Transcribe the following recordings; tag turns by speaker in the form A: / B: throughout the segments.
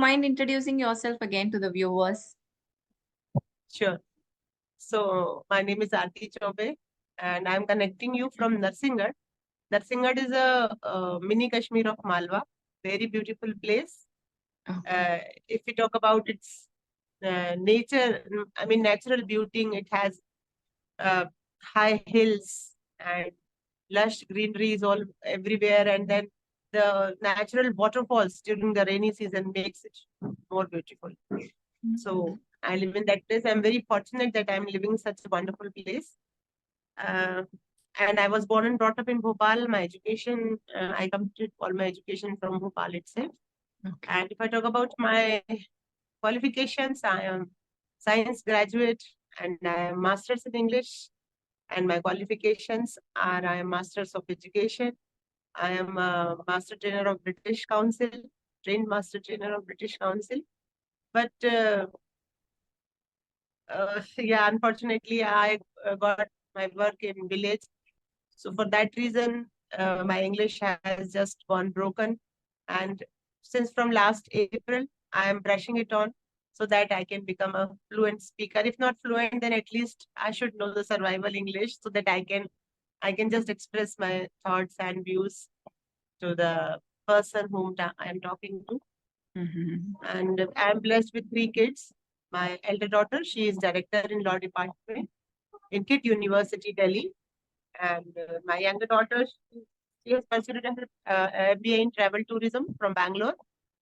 A: mind introducing yourself again to the viewers?
B: Sure. So my name is Aarti Chaube, and I'm connecting you from Narsingarh. Narsingarh is a mini Kashmir of Malwa, very beautiful place.
A: Okay.
B: If we talk about its nature, I mean natural beauty, it has uh, high hills and lush greeneries all everywhere, and then the natural waterfalls during the rainy season makes it more beautiful. So I live in that place. I'm very fortunate that I'm living in such a wonderful place. Uh, and I was born and brought up in Bhopal. My education, I completed all my education from Bhopal itself.
A: Okay.
B: And if I talk about my qualifications, I am science graduate and I am master's in English. And my qualifications are I am masters of education. I am a master trainer of British Council, trained master trainer of British Council. But yeah, unfortunately, I got my work in village. So for that reason, my English has just gone broken. And since from last April, I am brushing it on so that I can become a fluent speaker. If not fluent, then at least I should know the survival English so that I can just express my thoughts and views to the person whom I am talking to.
A: Mm-hmm.
B: And I'm blessed with three kids. My elder daughter, she is director in law department in KIT University, Delhi. And my younger daughter, she has pursued her MBA in travel tourism from Bangalore,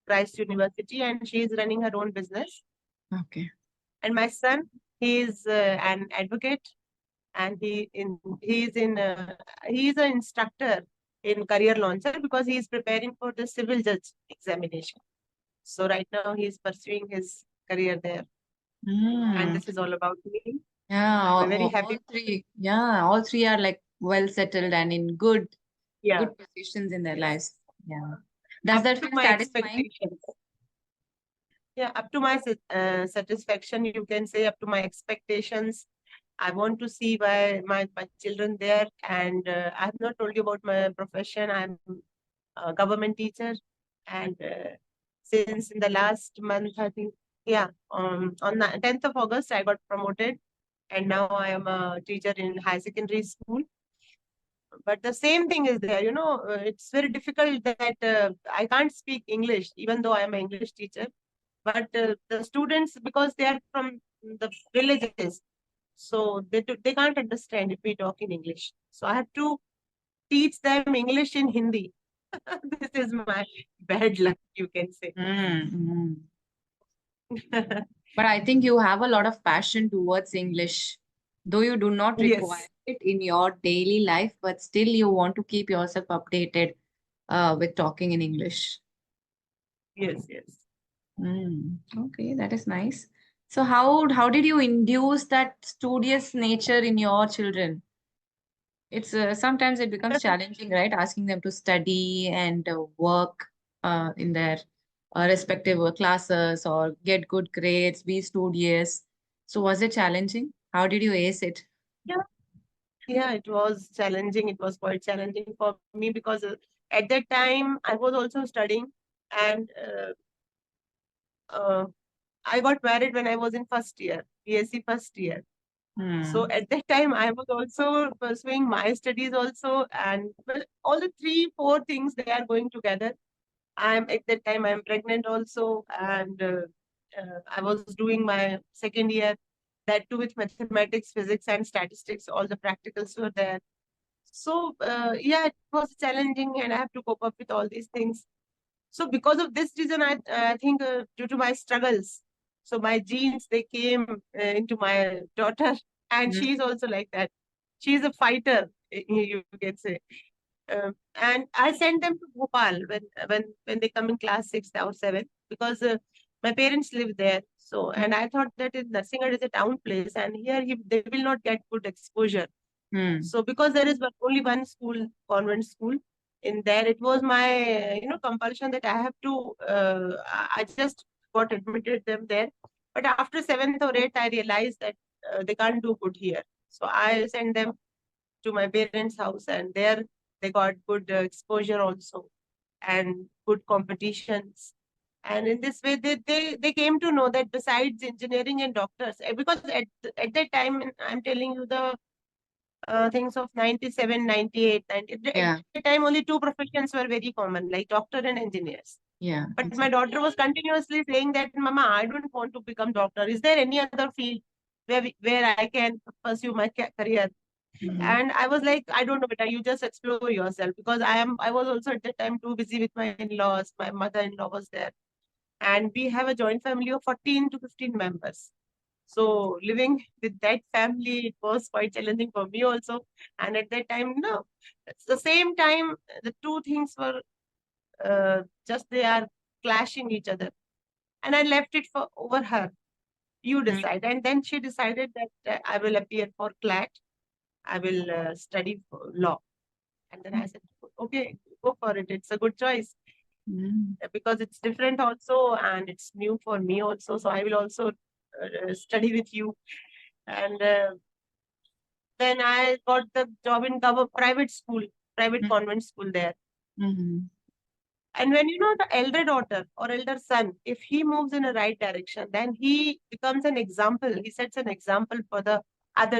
B: Christ University, and she is running her own business.
A: Okay.
B: And my son, he is an advocate, and he is an instructor in career launcher because he is preparing for the civil judge examination. So right now he is pursuing his career there, and
A: Mm.
B: this is all about me.
A: Yeah,
B: I'm a very
A: all
B: happy.
A: three. Yeah, all three are like well settled and in
B: Yeah,
A: good positions in their
B: yes,
A: lives. Yeah. Does
B: up
A: that
B: to
A: feel
B: my
A: satisfying?
B: expectations. Yeah, up to my satisfaction, you can say up to my expectations. I want to see my children there, and I have not told you about my profession. I'm a government teacher, and since in the last month, I think, yeah, on the 10th of August, I got promoted, and now I am a teacher in high secondary school. But the same thing is there, it's very difficult that I can't speak English, even though I am an English teacher. But the students, because they are from the villages, so they can't understand if we talk in English. So I have to teach them English in Hindi. This is my bad luck, you can say.
A: Mm-hmm. But I think you have a lot of passion towards English, though you do not require
B: Yes,
A: it in your daily life, but still you want to keep yourself updated with talking in English.
B: yes, yes.
A: Okay, that is nice. So how did you induce that studious nature in your children? It's sometimes it becomes challenging, right? Asking them to study and work in their respective classes or get good grades, be studious. So was it challenging? How did you ace it?
B: Yeah, yeah, it was challenging. It was quite challenging for me because at that time I was also studying, and uh, I got married when I was in first year, BSc first year. So
A: Hmm.
B: at that time, I was also pursuing my studies also, and well, all the three, four things they are going together. I'm at that time I'm pregnant also, and I was doing my second year, that too with mathematics, physics, and statistics. All the practicals were there. So yeah, it was challenging, and I have to cope up with all these things. So because of this reason, I think due to my struggles, so my genes they came into my daughter, and
A: Mm.
B: she's also like that. She's a fighter, you can say. And I sent them to Bhopal when they come in class six or seven because my parents live there. So and I thought that Narsingarh is a town place, and here they will not get good exposure.
A: Hmm.
B: So because there is only one school, convent school, in there, it was my compulsion that I have to. I just got admitted them there, but after seventh or eighth, I realized that they can't do good here. So I sent them to my parents' house, and there they got good exposure also and good competitions. And in this way, they came to know that besides engineering and doctors, because at that time, I'm telling you the things of 97, 98, 90. At
A: Yeah.
B: that time, only two professions were very common, like doctor and engineers.
A: Yeah.
B: But my
A: Exactly.
B: daughter was continuously saying that, Mama, I don't want to become doctor. Is there any other field where I can pursue my career?
A: Mm-hmm.
B: And I was like, I don't know, beta, you just explore yourself, because I was also at that time too busy with my in-laws. My mother-in-law was there. And we have a joint family of 14 to 15 members. So living with that family, it was quite challenging for me also. And at that time, no, it's the same time, the two things were just they are clashing each other. And I left it for over her. You decide. And then she decided that I will appear for CLAT. I will study for law. And then I said, okay, go for it. It's a good choice
A: Mm-hmm.
B: because it's different also and it's new for me also. So I will also study with you. And then I got the job in private school, private convent school there.
A: Mm-hmm.
B: And when you know the elder daughter or elder son, if he moves in a right direction, then he becomes an example. He sets an example for the other.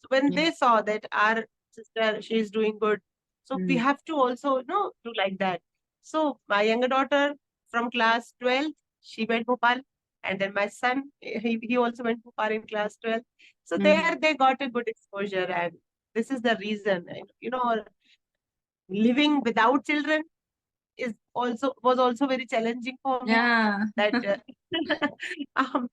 B: So when
A: Yeah.
B: they saw that our sister, she is doing good, so we
A: Mm-hmm.
B: have to also, do like that. So my younger daughter from class 12, she went Bhopal. And then my son, he also went Bhopal in class 12. So there they got a good exposure. And this is the reason, living without children was also very challenging for me,
A: Yeah.
B: that um,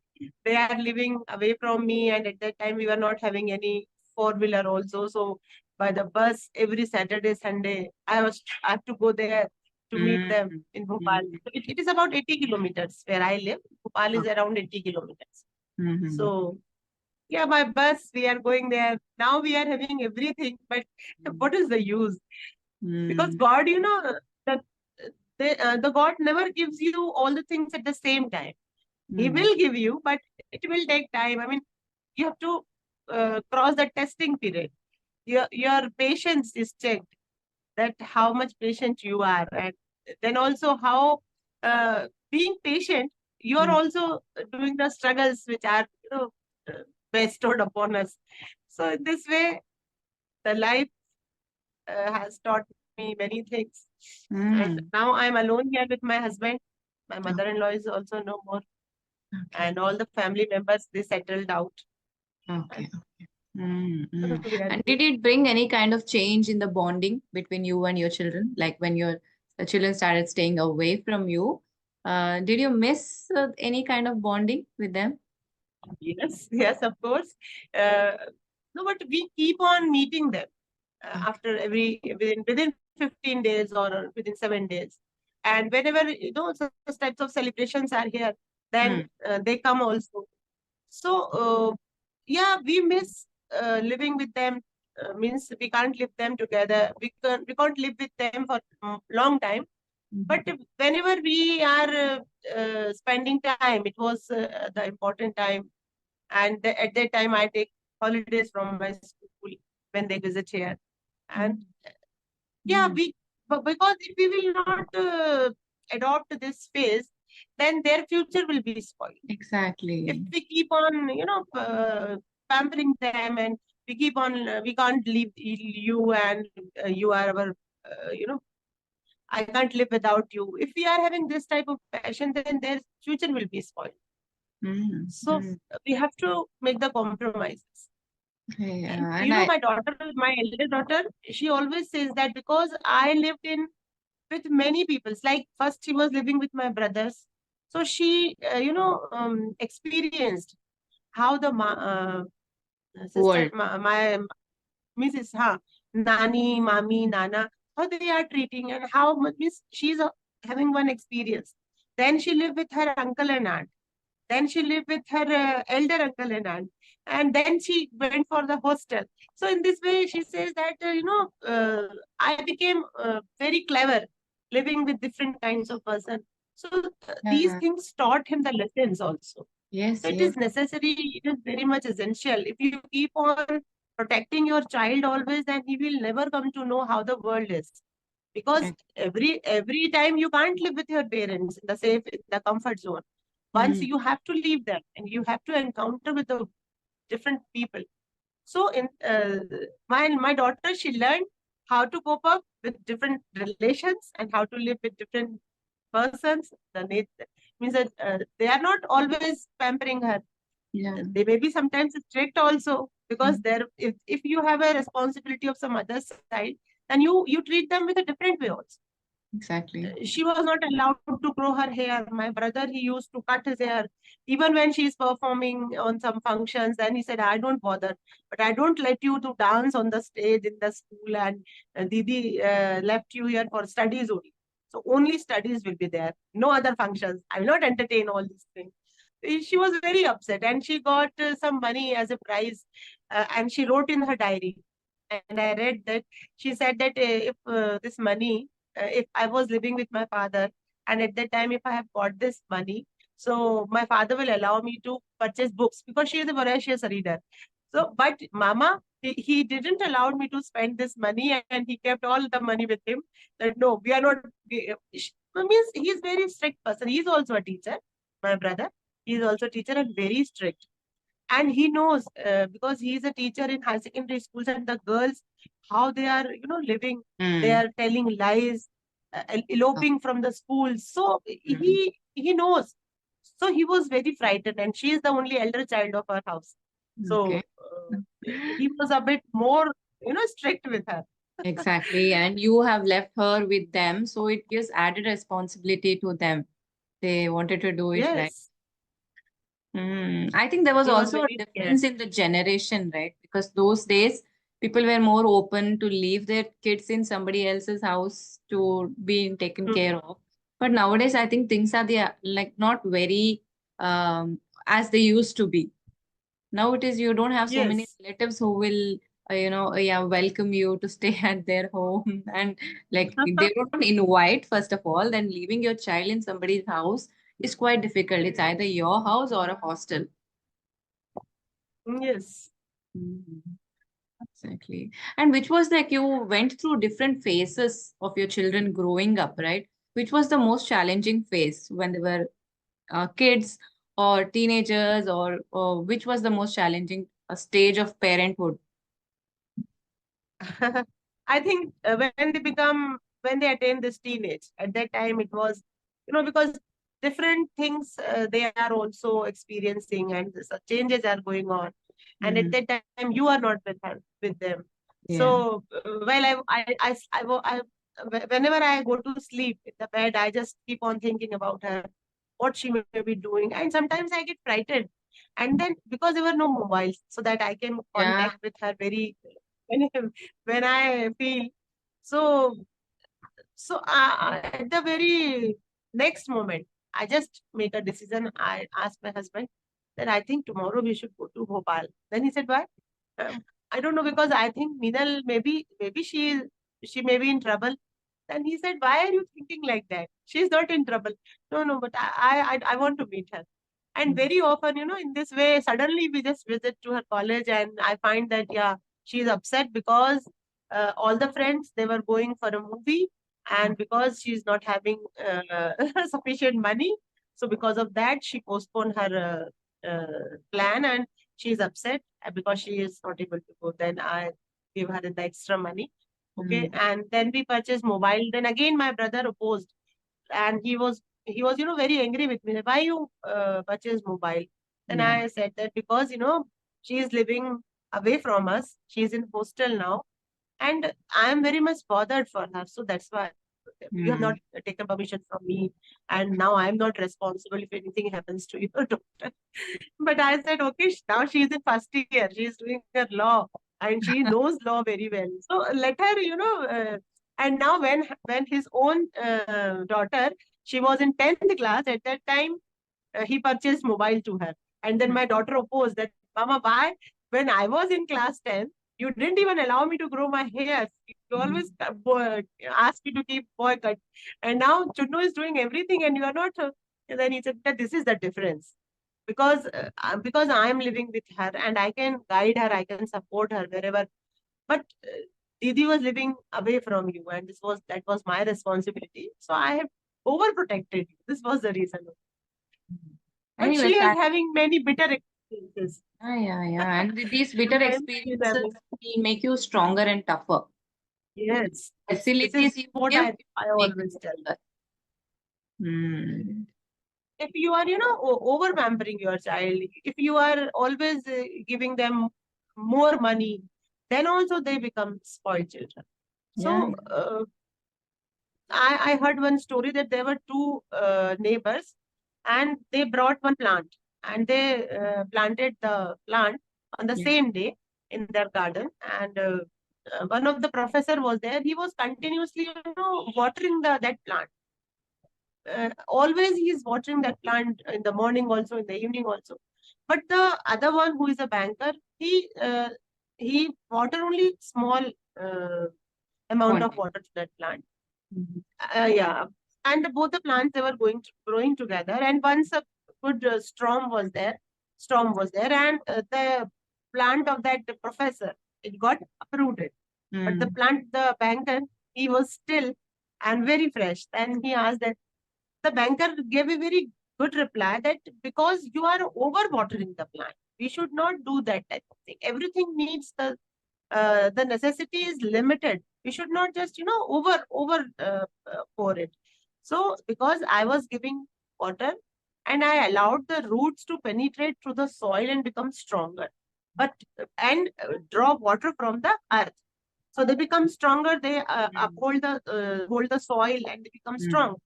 B: they are living away from me, and at that time we were not having any four-wheeler also. So by the bus every Saturday, Sunday, I have to go there to meet them
A: Mm-hmm.
B: in Bhopal.
A: Mm-hmm.
B: So it is about 80 kilometers where I live. Bhopal is around 80 kilometers.
A: Mm-hmm.
B: So yeah, by bus we are going there. Now we are having everything, but what is the use? Because
A: Mm-hmm.
B: God, that the God never gives you all the things at the same time. He
A: Mm-hmm.
B: will give you, but it will take time. I mean, you have to cross the testing period. Your patience is checked, that how much patient you are, and then also how being patient, you are also doing the struggles which are bestowed upon us. So in this way, the life has taught me many things. And
A: Mm-hmm.
B: now I'm alone here with my husband. My
A: Oh,
B: mother-in-law is also no more,
A: okay.
B: and all the family members, they settled out.
A: Okay.
B: And
A: Mm-hmm.
B: we are
A: And
B: good.
A: did it bring any kind of change in the bonding between you and your children? Like when your the children started staying away from you, did you miss any kind of bonding with them?
B: Yes, yes, of course. Uh, no, but we keep on meeting them
A: Okay.
B: after within 15 days or within 7 days. And whenever such types of celebrations are here, then
A: Mm.
B: they come also. So yeah, we miss living with them. Means we can't live them together. We can't live with them for long time. But
A: Mhm.
B: whenever we are spending time, it was the important time. And at that time, I take holidays from my school when they visit here. And
A: Mm.
B: yeah,
A: Mm.
B: but because if we will not adopt this phase, then their future will be spoiled. If
A: Exactly.
B: we keep on, pampering them, and we can't leave you, and you are our, I can't live without you. If we are having this type of passion, then their future will be spoiled.
A: Mm.
B: So
A: Mm.
B: we have to make the compromises.
A: Okay,
B: And
A: and I.
B: my daughter, my elder daughter, she always says that because I lived in with many people. Like first she was living with my brothers, so she, experienced how the sister,
A: World.
B: my Mrs. Nani, Mami, Nana, how they are treating, and how much means she's having one experience. Then she lived with her uncle and aunt. Then she lived with her elder uncle and aunt. And then she went for the hostel. So in this way, she says that, I became very clever living with different kinds of person. So these
A: Yeah.
B: things taught him the lessons also. So
A: Yes,
B: it
A: yes.
B: is necessary, it is very much essential. If you keep on protecting your child always, then he will never come to know how the world is. because
A: Right.
B: every time you can't live with your parents in the safe, in the comfort zone. Once
A: Mm.
B: you have to leave them and you have to encounter with the different people. So in my daughter, she learned how to cope up with different relations and how to live with different persons. The means that they are not always pampering her.
A: Yeah.
B: They may be sometimes strict also, because
A: Mm.
B: there, if you have a responsibility of some other side, then you treat them with a different way also.
A: Exactly.
B: She was not allowed to grow her hair. My brother, he used to cut his hair. Even when she is performing on some functions, then he said, I don't bother, but I don't let you to dance on the stage in the school. And Didi left you here for studies only. So only studies will be there. No other functions. I will not entertain all these things. She was very upset, and she got some money as a prize, and she wrote in her diary. And I read that she said that if this money, if I was living with my father, and at that time, if I have got this money, so my father will allow me to purchase books, because she is a voracious reader. So, but Mama, he didn't allow me to spend this money, and he kept all the money with him. That no, we are not. Means he's very strict person. He's also a teacher. My brother, he's also a teacher and very strict. And he knows, because he is a teacher in high secondary schools, and the girls, how they are, living, they
A: Mm.
B: are telling lies, eloping from the schools. So
A: Mm.
B: he knows. So he was very frightened, and she is the only elder child of our house.
A: Okay.
B: So he was a bit more, strict with her.
A: Exactly. And you have left her with them, so it gives added responsibility to them. They wanted to do it right.
B: Yes,
A: I think there was
B: he was
A: also a
B: very scared.
A: difference in the generation, right? Because those days people were more open to leave their kids in somebody else's house to be taken
B: Hmm.
A: care of. But nowadays, I think things are like not very as they used to be. Now it is you don't have so many
B: Yes.
A: relatives who will, yeah, welcome you to stay at their home, and like they don't invite first of all. Then leaving your child in somebody's house is quite difficult. It's either your house or a hostel.
B: Yes.
A: Mhm. Exactly. And which was like you went through different phases of your children growing up, right? Which was the most challenging phase when they were kids or teenagers, or which was the most challenging stage of parenthood?
B: I think when they attain this teenage, at that time it was, because different things they are also experiencing, and changes are going on. And at
A: Hmm.
B: that time, you are not with them.
A: Yeah.
B: So, whenever I go to sleep in the bed, I just keep on thinking about her, what she may be doing. And sometimes I get frightened. And then, because there were no mobiles, so that I can
A: Yeah.
B: contact with her very when when I feel so. So at the very next moment, I just make a decision. I asked my husband that I think tomorrow we should go to Bhopal. Then he said, "Why?" I don't know, because I think Minal, maybe she may be in trouble. Then he said, "Why are you thinking like that? She's not in trouble." No, no, but I want to meet her. And
A: Mhm.
B: very often, in this way, suddenly we just visit to her college, and I find that, yeah, she's upset because all the friends, they were going for a movie, and because she's not having sufficient money, so because of that, she postponed her plan, and she's upset because she is not able to go. Then I give her the extra money. Okay,
A: Mm.
B: and then we purchased mobile. Then again, my brother opposed, and he was very angry with me. Why you purchase mobile? Then
A: Yeah.
B: I said that because she is living away from us. She is in hostel now, and I am very much bothered for her. So that's why you have not
A: Mm.
B: taken permission from me, and now I am not responsible if anything happens to your daughter. But I said, okay, now she is in first year. She is doing her law, and she knows law very well. So let her, and now when his own daughter, she was in 10th class at that time, he purchased mobile to her. And then my daughter opposed that, Mama, why? When I was in class 10, you didn't even allow me to grow my hair. You always
A: Mhm.
B: asked me to keep boy cut. And now Chunnu is doing everything, and you are not. And then he said that this is the difference. Because I am living with her, and I can guide her, I can support her wherever. But Didi was living away from you, and that was my responsibility. So I have overprotected you. This was the reason. But
A: Anyway,
B: she is having many bitter experiences.
A: yeah. And these bitter
B: Sometimes she's
A: experiences
B: having,
A: will make you stronger and tougher.
B: yes, this is
A: Facilities you
B: what
A: give
B: I
A: make you
B: always tell.
A: stronger. Hmm.
B: If you are, over pampering your child, if you are always giving them more money, then also they become spoiled children.
A: Yeah.
B: So I heard one story that there were two neighbors, and they brought one plant, and they planted the plant on the
A: Yeah.
B: same day in their garden. And one of the professor was there. He was continuously, watering that plant. Always he is watering that plant in the morning also, in the evening also. But the other one, who is a banker, he water only small uh, amount of
A: Quantity.
B: water to that plant.
A: Mhm.
B: Yeah, and both the plants, they were growing together. And once a good storm was there, and the plant of that professor, it got uprooted. But the
A: Mm.
B: plant, the banker, he was still and very fresh. And he asked that, the banker gave a very good reply, that because you are over watering the plant, we should not do that type of thing. Everything needs the necessity is limited. We should not just, over pour it. So because I was giving water, and I allowed the roots to penetrate through the soil and become stronger, but and draw water from the earth, so they become stronger. They
A: Mm.
B: uphold the hold the soil, and they become
A: Mm.
B: strong.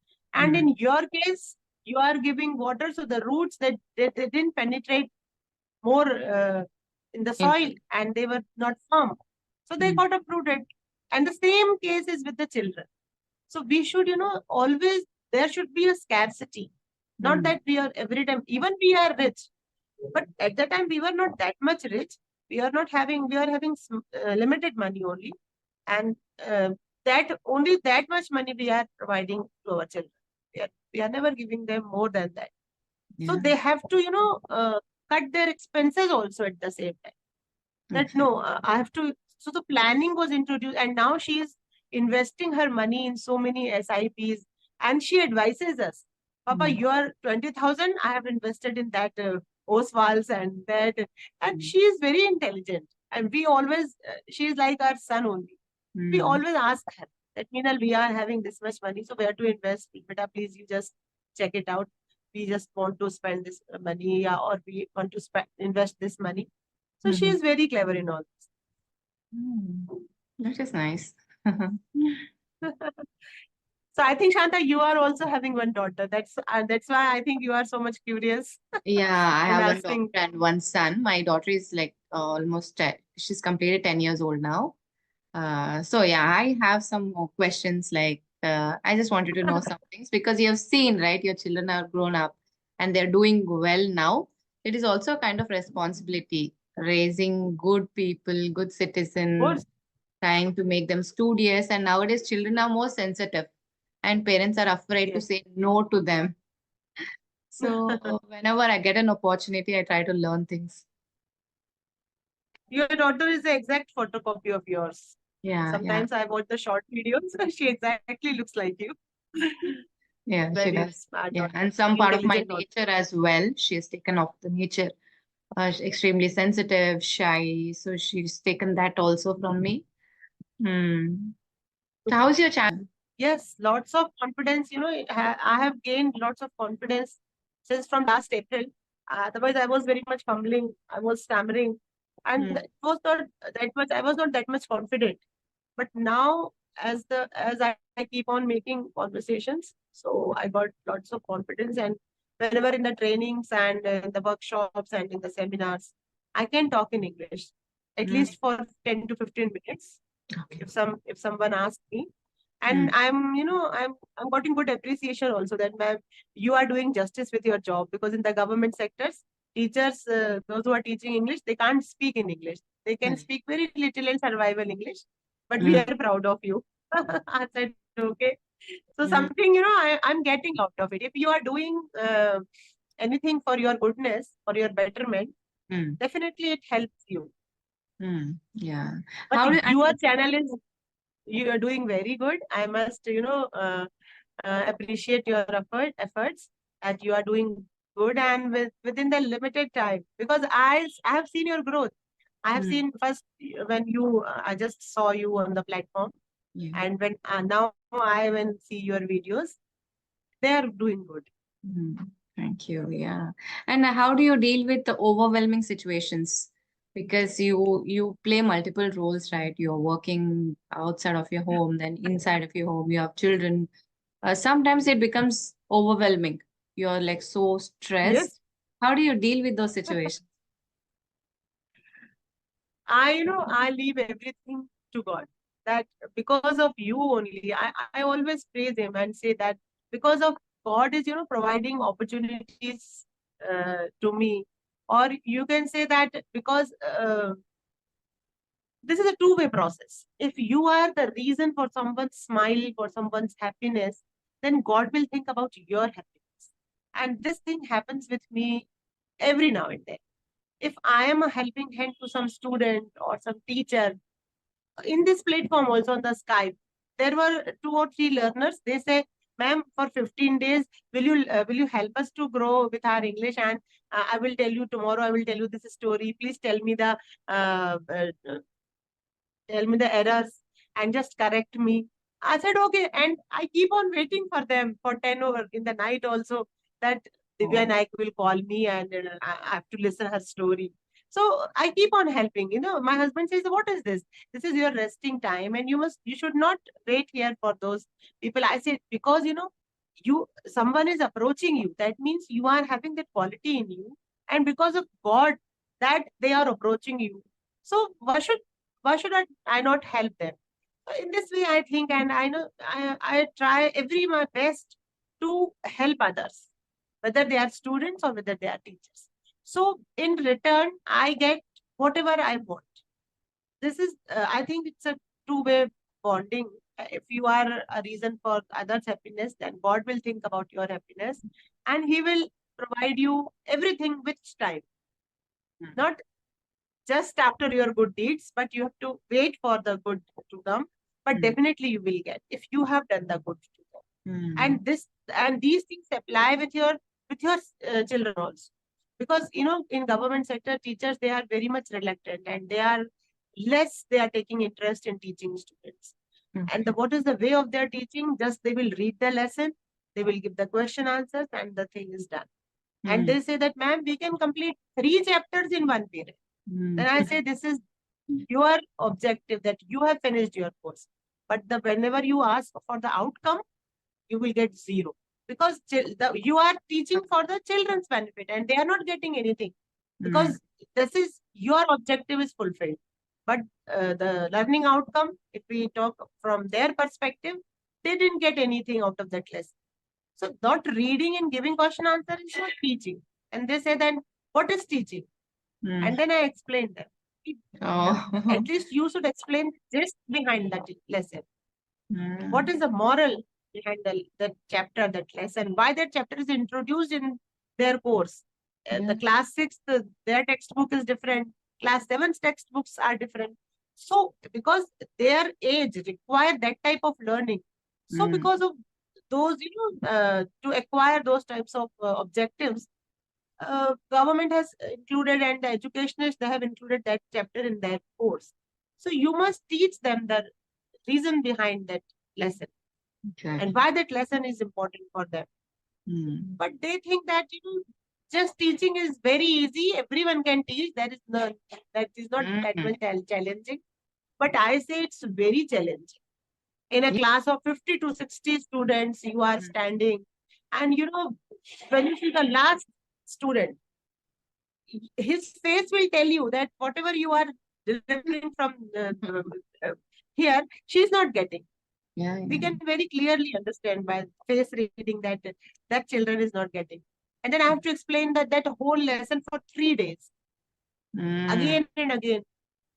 B: And
A: Mm.
B: in your case, you are giving water, so the roots, that they didn't penetrate more in the
A: Into
B: soil,
A: it.
B: and they were not firm. So they
A: Mm.
B: got uprooted. And the same case is with the children. So we should, always, there should be a scarcity. Not
A: Mm.
B: that we are every time, even we are rich, but at the time we were not that much rich. We are having limited money only. And that only that much money we are providing to our children. We are never giving them more than that. So
A: Yeah.
B: they have to, cut their expenses also at the same time. That no,
A: Exactly.
B: I have to. So the planning was introduced, and now she is investing her money in so many SIPs, and she advises us, Papa,
A: Mm.
B: your 20,000, I have invested in that Oswals and that. And she is very intelligent. And we always, she is like our son only. We
A: Mm.
B: always ask her that, Meenal, we are having this much money, so where to invest? Beta, please, you just check it out. We just want to spend this money, yeah, or we want to invest this money. So she
A: Mhm.
B: is very clever in all
A: Mm. That is nice.
B: this. So I think, Shanta, you are also having one daughter. That's why I think you are so much curious
A: Yeah, I
B: and
A: have one daughter
B: asking.
A: and one son. My daughter is like almost 10, she's completed 10 years old now. So yeah, I have some more questions. Like, I just wanted to know some things because you have seen, right? Your children are grown up and they're doing well now. It is also a kind of responsibility, raising good people, good
B: Of
A: citizens,
B: course,
A: trying to make them studious. And nowadays, children are more sensitive, and parents are afraid to
B: yes.
A: say no to them. So whenever I get an opportunity, I try to learn things.
B: Your daughter is the exact photocopy of yours.
A: Yeah, yeah,
B: Sometimes I watch the short videos. She exactly looks like you.
A: yeah, she
B: Very
A: does.
B: smart
A: Yeah,
B: daughter,
A: and some part of my
B: intelligent daughter.
A: nature as well. She has taken off the nature. Extremely sensitive, shy. So she's taken that also from me. Hmm. So how's your child?
B: Yes, lots of confidence. I have gained lots of confidence since from last April. Otherwise, I was very much fumbling. I was stammering, and
A: Hmm.
B: it was not that much. I was not that much confident. But now, as I keep on making conversations, so I got lots of confidence. And whenever in the trainings and in the workshops and in the seminars, I can talk in English at
A: Hmm.
B: least for 10 to 15 minutes.
A: Okay.
B: If someone asks me, and
A: Hmm.
B: I'm getting good appreciation also, that, ma'am, you are doing justice with your job. Because in the government sectors, teachers, those who are teaching English, they can't speak in English. They can
A: Correct.
B: speak very little in survival English, but we
A: Hmm.
B: are proud of you. I said, okay. So
A: Hmm.
B: something, I'm getting out of it. If you are doing anything for your goodness, for your betterment,
A: Hmm.
B: definitely it helps you.
A: Yeah.
B: But
A: How do
B: your
A: and
B: channel is, you are doing very good. I must, appreciate your efforts that you are doing good and within the limited time. Because I have seen your growth. I have
A: mm,
B: seen first when you, I just saw you on the platform,
A: yeah.
B: and when now I when see your videos, they are doing good.
A: Thank you. Yeah. And how do you deal with the overwhelming situations? Because you play multiple roles, right? You're working outside of your home, then inside of your home, you have children. Sometimes it becomes overwhelming. You're like so stressed.
B: Yes.
A: How do you deal with those situations?
B: I leave everything to God. That because of you only, I always praise Him and say that because of God is, providing opportunities to me. Or you can say that because this is a two-way process. If you are the reason for someone's smile, for someone's happiness, then God will think about your happiness. And this thing happens with me every now and then. If I am a helping hand to some student or some teacher, in this platform also on the Skype, there were two or three learners. They say, "Ma'am, for 15 days, will you help us to grow with our English? And I will tell you tomorrow. I will tell you this story. Please uh, uh, tell me the errors and just correct me." I said, okay. And I keep on waiting for them for 10 over in the night also, that Divya
A: Oh.
B: Naik will call me and I have to listen her story. So I keep on helping. My husband says, what is this? This is your resting time and you should not wait here for those people. I said, because, someone is approaching you. That means you are having that quality in you. And because of God, that they are approaching you. So why should I not help them? So in this way, I think, and I know I try every my best to help others, whether they are students or whether they are teachers. So in return, I get whatever I want. This is, I think, it's a two-way bonding. If you are a reason for others' happiness, then God will think about your happiness, and He will provide you everything with time. Not just after your good deeds, but you have to wait for the good to come. But
A: Mm,
B: definitely you will get if you have done the good to them.
A: mm,
B: And these things apply with your children also, because in government sector teachers, they are very much reluctant and they are taking interest in teaching students. And
A: okay.
B: what is the way of their teaching? Just they will read the lesson, they will give the question answers, and the thing is done. And
A: Mm,
B: they say that, ma'am, we can complete 3 chapters in one period.
A: mm,
B: Then I say, this is your objective, that you have finished your course. But whenever you ask for the outcome, you will get zero, because you are teaching for the children's benefit and they are not getting anything,
A: mm,
B: because this is your objective is fulfilled. But the learning outcome, if we talk from their perspective, they didn't get anything out of that lesson. So not reading and giving question answer is not teaching. And they say then, what is teaching?
A: mm.
B: And then I explained them.
A: Oh.
B: At least you should explain the gist behind that lesson. What
A: Mm,
B: is the moral behind the chapter, that lesson? Why that chapter is introduced in their course?
A: yeah.
B: The class six, their textbook is different. Class seven's textbooks are different. So because their age require that type of learning. So
A: Mm,
B: because of those, to acquire those types of objectives, government has included, and the educationists, they have included that chapter in their course. So you must teach them the reason behind that lesson and
A: exactly.
B: why that lesson is important for them.
A: Mm,
B: But they think that just teaching is very easy. Everyone can teach. That is not that
A: mm,
B: much challenging. But I say it's very challenging. In a
A: yeah.
B: class of 50 to 60 students, you are
A: Mm,
B: standing, and when you see the last student, his face will tell you that whatever you are delivering from uh, here, she's not getting.
A: yeah,
B: We
A: yeah.
B: can very clearly understand by face reading that that children is not getting. And then I have to explain that whole lesson for 3 days,
A: Mm,
B: again and again.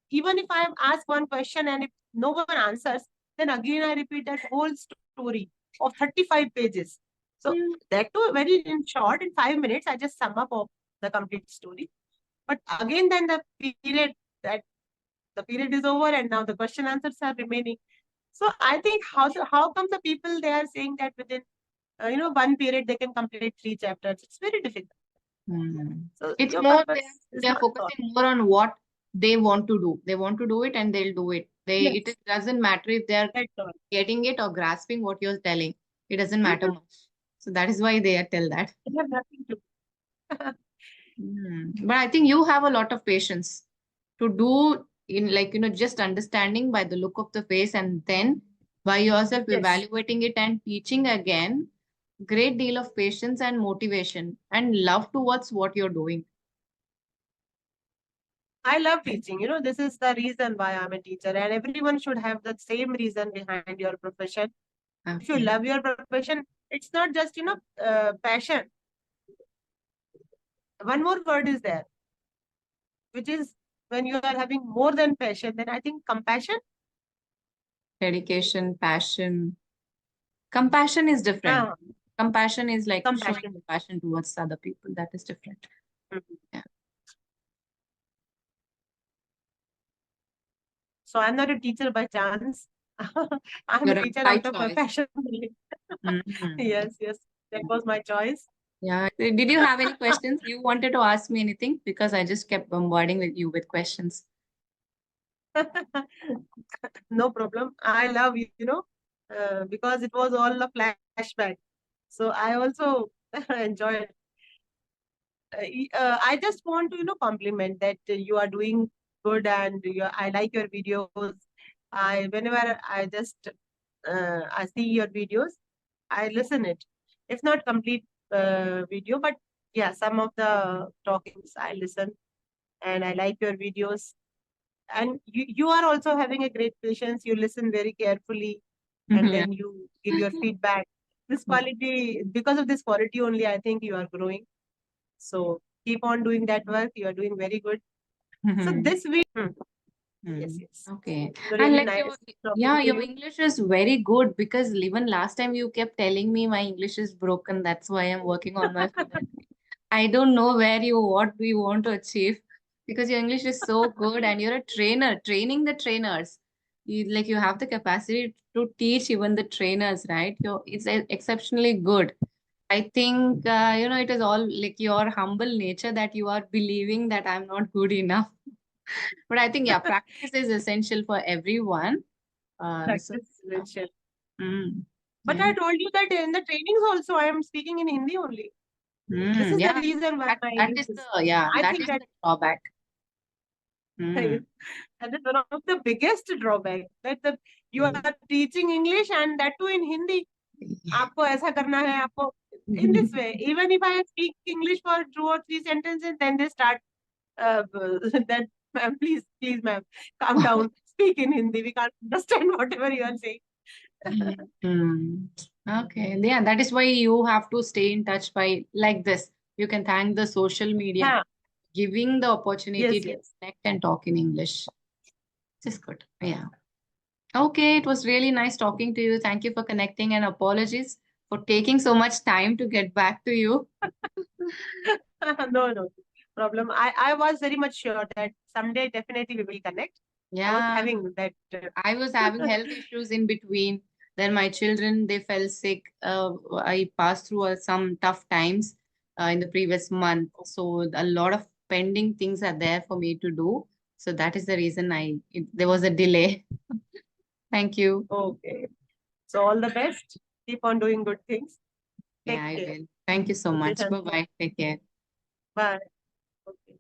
B: Even if I have asked one question and if no one answers, then again I repeat that whole story of 35 pages. So
A: mm,
B: that too very in short, in 5 minutes, I just sum up of the complete story. But again, then the period that the period is over and now the question answers are remaining. So I think how come the people they are saying that within 1 period they can complete 3 chapters? It's very difficult. So
A: It's
B: your
A: more
B: purpose is
A: they're
B: not solved.
A: focusing more on what they want to do. They want to do it and they'll do it. It
B: Yes,
A: doesn't matter if they're
B: that's all.
A: getting it or grasping what you're telling. It doesn't matter
B: Mhm.
A: much. So that is why they tell that.
B: They have nothing to.
A: But I think you have a lot of patience to do in like, just understanding by the look of the face and then by yourself
B: Yes,
A: evaluating it and teaching again. Great deal of patience and motivation and love towards what you're doing.
B: I love teaching. This is the reason why I'm a teacher, and everyone should have the same reason behind your profession. If you
A: Okay.
B: love your profession, it's not just passion. One more word is there, which is when you are having more than passion, then I think compassion.
A: Dedication, passion. Compassion is different.
B: Ah,
A: Compassion is like showing
B: compassion.
A: compassion towards other people. That is different.
B: Mhm.
A: Yeah.
B: So I'm not a teacher by chance. I'm a
A: You're a
B: teacher
A: by
B: out of a
A: choice.
B: passion.
A: Mhm.
B: Yes, yes, that was my choice.
A: Yeah. Did you have any questions? You wanted to ask me anything? Because I just kept bombarding with you with questions.
B: No problem. I love because it was all a flashback. So I also enjoyed. I just want to compliment that you are doing good and I like your videos. I whenever I see your videos, I listen it. If not complete video, but yeah, some of the talkings I listen and I like your videos. And you are also having a great patience. You listen very carefully and
A: Yeah.
B: then you give your feedback. This quality, because of this quality only, I think you are growing. So keep on doing that work. You are doing very good. So this week, yes, yes.
A: Okay.
B: So
A: And
B: really
A: like
B: nice talking to
A: your
B: you.
A: English is very good because even last time you kept telling me my English is broken. That's why I'm working on my fluency. I don't know what do you want to achieve because your English is so good and you're a trainer, training the trainers. You have the capacity to teach even the trainers, right? It's exceptionally good. I think, it is all like your humble nature that you are believing that I'm not good enough. But I think, yeah, practice is essential for everyone. So,
B: Practice essential. But
A: yeah.
B: I told you that in the trainings also, I am speaking in Hindi only. This is the
A: Yeah.
B: reason why my
A: That
B: English
A: is
B: is. I
A: that
B: think
A: is
B: that
A: the drawback. Mm.
B: that is one of the biggest drawback that you are teaching English and that too in Hindi. आपको ऐसा करना है आपको in this way. Even if I speak English for 2 or 3 sentences, then they start that ma'am, please, ma'am, calm down. Speak in Hindi. We can't understand whatever you are saying.
A: Mm. Okay. Yeah, that is why you have to stay in touch by like this. You can thank the social media
B: Yeah.
A: giving the opportunity
B: Yes,
A: to
B: yes.
A: connect and talk in English. Just good. Yeah. Okay, it was really nice talking to you. Thank you for connecting and apologies for taking so much time to get back to you.
B: No, no problem. I was very much sure that someday definitely we will connect. I was
A: Yeah,
B: having that.
A: I was having health issues in between. Then my children, they fell sick. I passed through some tough times in the previous month. So a lot of pending things are there for me to do. So that is the reason there was a delay. Thank you.
B: Okay. So all the best. Keep on doing good things.
A: Yeah,
B: Take
A: I
B: care.
A: will. Thank you so
B: Okay,
A: much.
B: thank
A: Bye
B: you.
A: bye. Take care.
B: Bye. Okay.